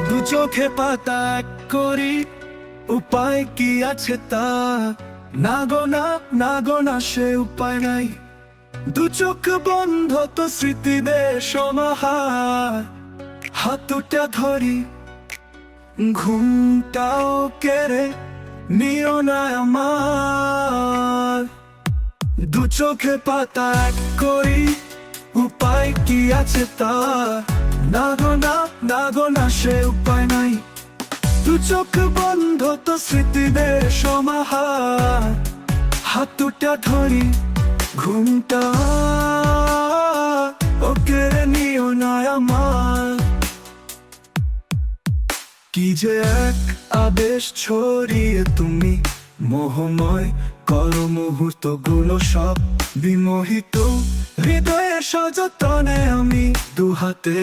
দু চোখে পাতা এক করি, উপায় কি আছে তা? না গো না, না গো না, সে উপায় নাই। দু চোখ বন্ধ তো স্মৃতিদের সমাহার, হাত দুটা ধরি, ঘুমটাও কেড়ে নিও না আমার। দু চোখে পাতা এক করি, উপায় কি আছে তা? না গো না, না গো না, সে উপায় নাই। দু চোখ বন্ধ তো স্মৃতিদের সমাহার, হাত দুটা ধরি, ঘুমটা ও কেড়ে নিও না আমার। কি যে এক আদেশ ছড়িয়ে তুমি মোহময় করো মুহূর্তগুলো সব বিমোহিত। হৃদয়ের সযতনে আমি দুহাতে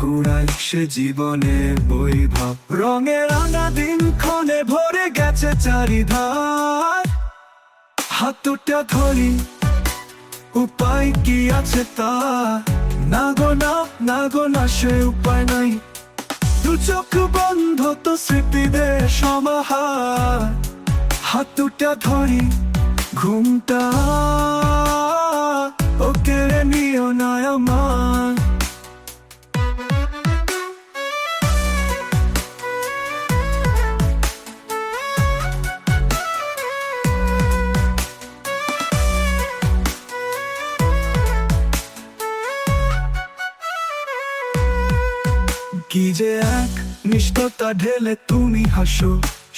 কুড়াই সে জীবনের বৈভব। রঙে রাঙা দিন ক্ষণে ভরে গেছে চারিধার, হাত দুটা ধরি, উপায় কি আছে তা? না গো না, না গো না, সে উপায় নাই। দু চোখ বন্ধ তো স্মৃতিদের সমাহার, হাত দুটা ধরি, ঘুমটা ও কেড়ে নিও না আমার। কি যে এক নিষ্ঠতা ঢেলে তুমি হাসো,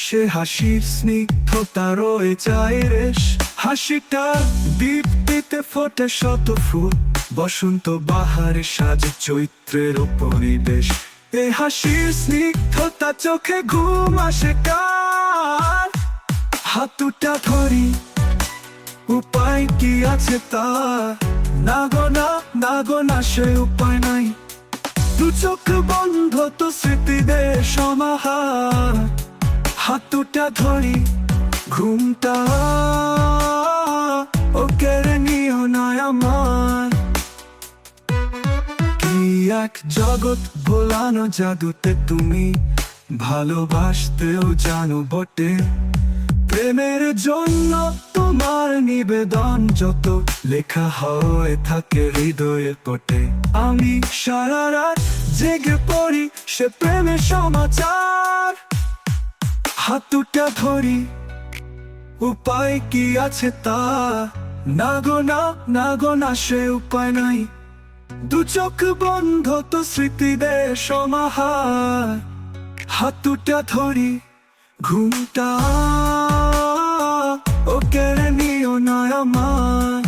সে হাসির স্নিগ্ধতা রয়ে যায় রেশ। হাসিটা দীপ্তিতে ফোটে শত ফুল, বসন্ত বাহারে সাজে চৈত্রের পরিবেশ। এ হাসির স্নিগ্ধতা চোখে ঘুম আসে কার, হাত দুটা ধরি, উপায় কি আছে তা? না গো না, না গো না, সে উপায় নাই। দু চোখ বন্ধ তো স্মৃতিদের সমাহার, হাত দুটা ধরি, ঘুমটা ও কেড়ে নিও না আমার। কি এক জগৎ ভোলানো জাদুতে তুমি ভালোবাসতেও জানো বটে। প্রেমের জন্য তোমার নিবেদন যত লেখা হয়ে থাকে হৃদয়ের পটে। আমি সারা রাত জেগে পড়ি সে প্রেমের সমাচার, হাত দুটা ধরি, উপায় কি আছে তা? না গো না, না গো না, সে উপায় নাই। দু চোখ বন্ধ তো স্মৃতিদের সমাহার, হাত দুটা ধরি, ঘুমটা ও কেড়ে নিও না আমার।